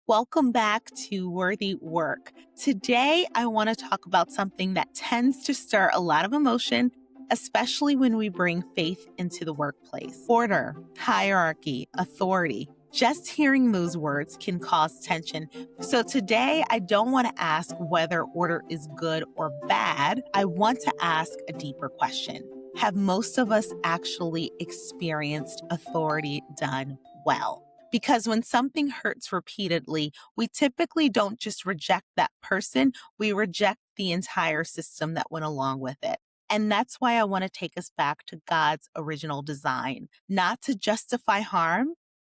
Welcome back to Worthy Work. Today, I want to talk about something that tends to stir a lot of emotion, especially when we bring faith into the workplace. Order, hierarchy, authority. Just hearing those words can cause tension. So today, I don't want to ask whether order is good or bad. I want to ask a deeper question. Have most of us actually experienced authority done well? Because when something hurts repeatedly, we typically don't just reject that person, we reject the entire system that went along with it. And that's why I want to take us back to God's original design, not to justify harm,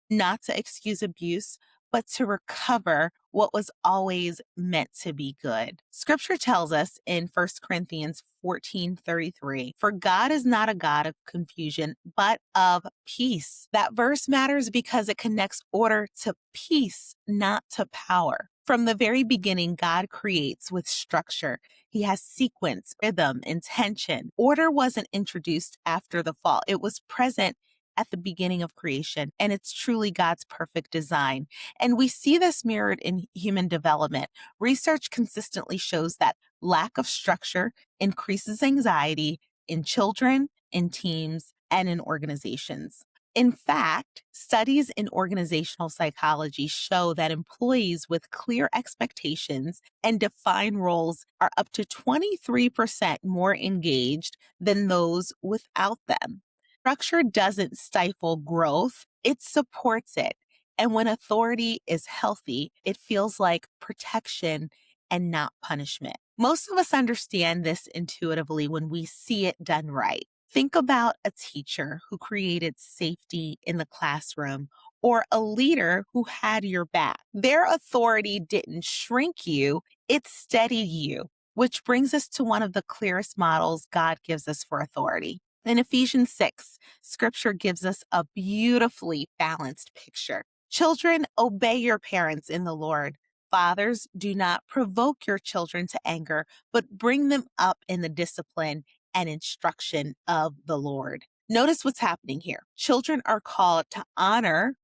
not to excuse abuse, but to recover what was always meant to be good. Scripture tells us in 1 Corinthians 14:33, for God is not a God of confusion, but of peace. That verse matters because it connects order to peace, not to power. From the very beginning, God creates with structure. He has sequence, rhythm, intention. Order wasn't introduced after the fall. It was present at the beginning of creation, and it's truly God's perfect design. And we see this mirrored in human development. Research consistently shows that lack of structure increases anxiety in children, in teams, and in organizations. In fact, studies in organizational psychology show that employees with clear expectations and defined roles are up to 23% more engaged than those without them. Structure doesn't stifle growth, it supports it. And when authority is healthy, it feels like protection and not punishment. Most of us understand this intuitively when we see it done right. Think about a teacher who created safety in the classroom or a leader who had your back. Their authority didn't shrink you, it steadied you, which brings us to one of the clearest models God gives us for authority. In Ephesians 6, scripture gives us a beautifully balanced picture. Children, obey your parents in the Lord. Fathers, do not provoke your children to anger, but bring them up in the discipline and instruction of the Lord. Notice what's happening here. Children are called to honor,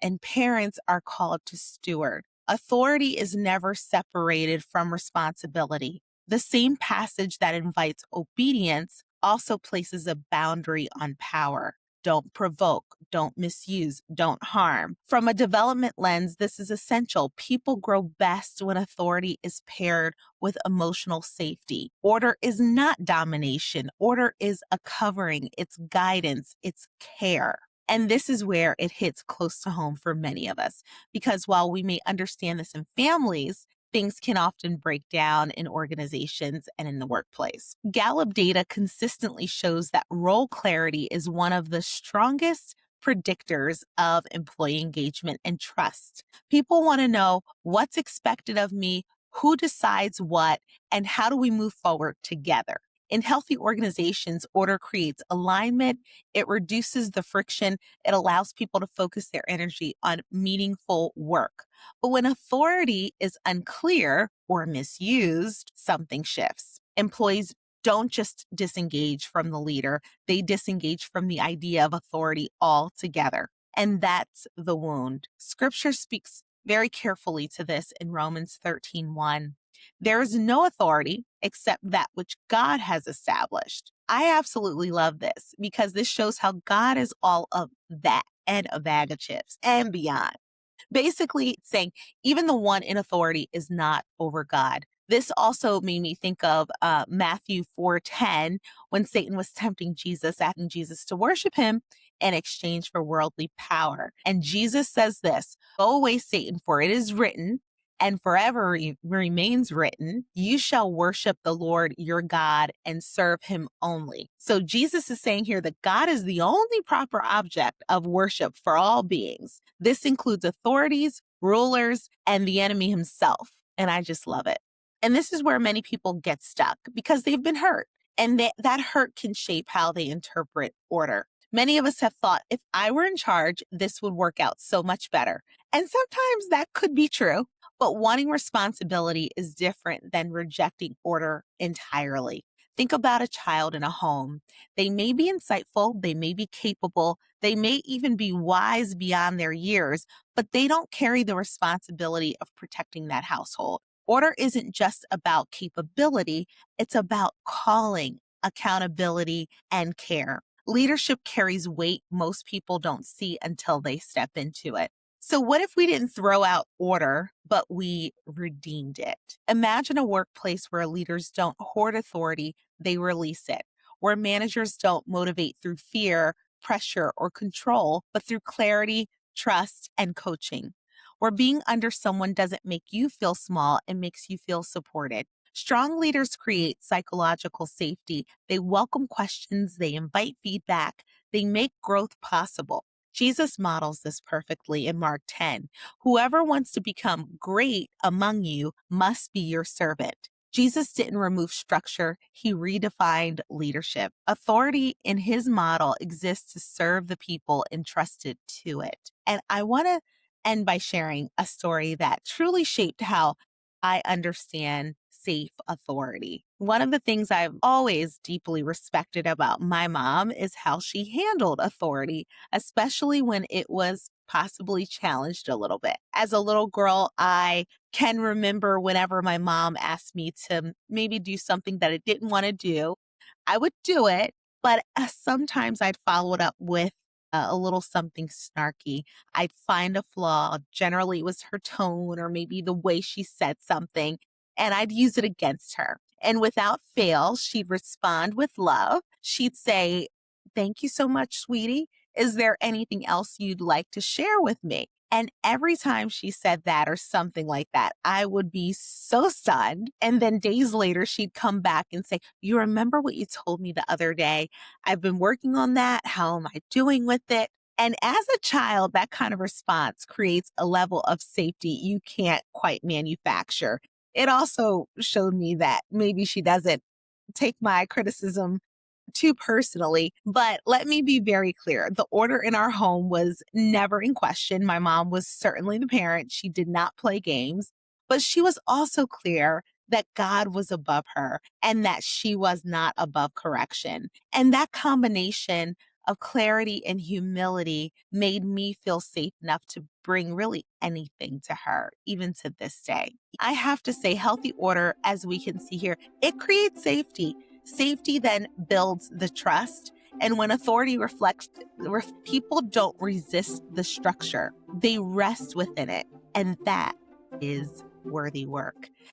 and parents are called to steward. Authority is never separated from responsibility. The same passage that invites obedience also places a boundary on power. Don't provoke, don't misuse, don't harm. From a development lens, this is essential. People grow best when authority is paired with emotional safety. Order is not domination, order is a covering, it's guidance, it's care. And this is where it hits close to home for many of us, because while we may understand this in families, things can often break down in organizations and in the workplace. Gallup data consistently shows that role clarity is one of the strongest predictors of employee engagement and trust. People want to know what's expected of me, who decides what, and how do we move forward together. In healthy organizations, order creates alignment, it reduces the friction, it allows people to focus their energy on meaningful work. But when authority is unclear or misused, something shifts. Employees don't just disengage from the leader, they disengage from the idea of authority altogether. And that's the wound. Scripture speaks very carefully to this in Romans 13:1. There is no authority except that which God has established. I absolutely love this because this shows how God is all of that and a bag of chips and beyond. Basically saying even the one in authority is not over God. This also made me think of Matthew 4:10 when Satan was tempting Jesus, asking Jesus to worship him in exchange for worldly power. And Jesus says this, go away, Satan, for it is written, and forever remains written, you shall worship the Lord your God and serve him only. So Jesus is saying here that God is the only proper object of worship for all beings. This includes authorities, rulers, and the enemy himself. And I just love it. And this is where many people get stuck because they've been hurt. And that hurt can shape how they interpret order. Many of us have thought, if I were in charge, this would work out so much better. And sometimes that could be true. But wanting responsibility is different than rejecting order entirely. Think about a child in a home. They may be insightful, they may be capable, they may even be wise beyond their years, but they don't carry the responsibility of protecting that household. Order isn't just about capability, it's about calling, accountability, and care. Leadership carries weight most people don't see until they step into it. So, what if we didn't throw out order, but we redeemed it? Imagine a workplace where leaders don't hoard authority, they release it, where managers don't motivate through fear, pressure, or control, but through clarity, trust, and coaching, where being under someone doesn't make you feel small, it makes you feel supported. Strong leaders create psychological safety. They welcome questions, they invite feedback, they make growth possible. Jesus models this perfectly in Mark 10. Whoever wants to become great among you must be your servant. Jesus didn't remove structure, he redefined leadership. Authority in his model exists to serve the people entrusted to it. And I want to end by sharing a story that truly shaped how I understand safe authority. One of the things I've always deeply respected about my mom is how she handled authority, especially when it was possibly challenged a little bit. As a little girl, I can remember whenever my mom asked me to maybe do something that I didn't want to do, I would do it, but sometimes I'd follow it up with a little something snarky. I'd find a flaw. Generally, it was her tone or maybe the way she said something, and I'd use it against her. And without fail, she'd respond with love. She'd say, "Thank you so much, sweetie. Is there anything else you'd like to share with me?" And every time she said that or something like that, I would be so stunned. And then days later, she'd come back and say, "You remember what you told me the other day? I've been working on that. How am I doing with it?" And as a child, that kind of response creates a level of safety you can't quite manufacture. It also showed me that maybe she doesn't take my criticism too personally, but let me be very clear. The order in our home was never in question. My mom was certainly the parent. She did not play games, but she was also clear that God was above her and that she was not above correction. And that combination of clarity and humility made me feel safe enough to bring really anything to her, even to this day. I have to say, healthy order, as we can see here, it creates safety. Safety then builds the trust. And when authority reflects, people don't resist the structure, they rest within it. And that is worthy work.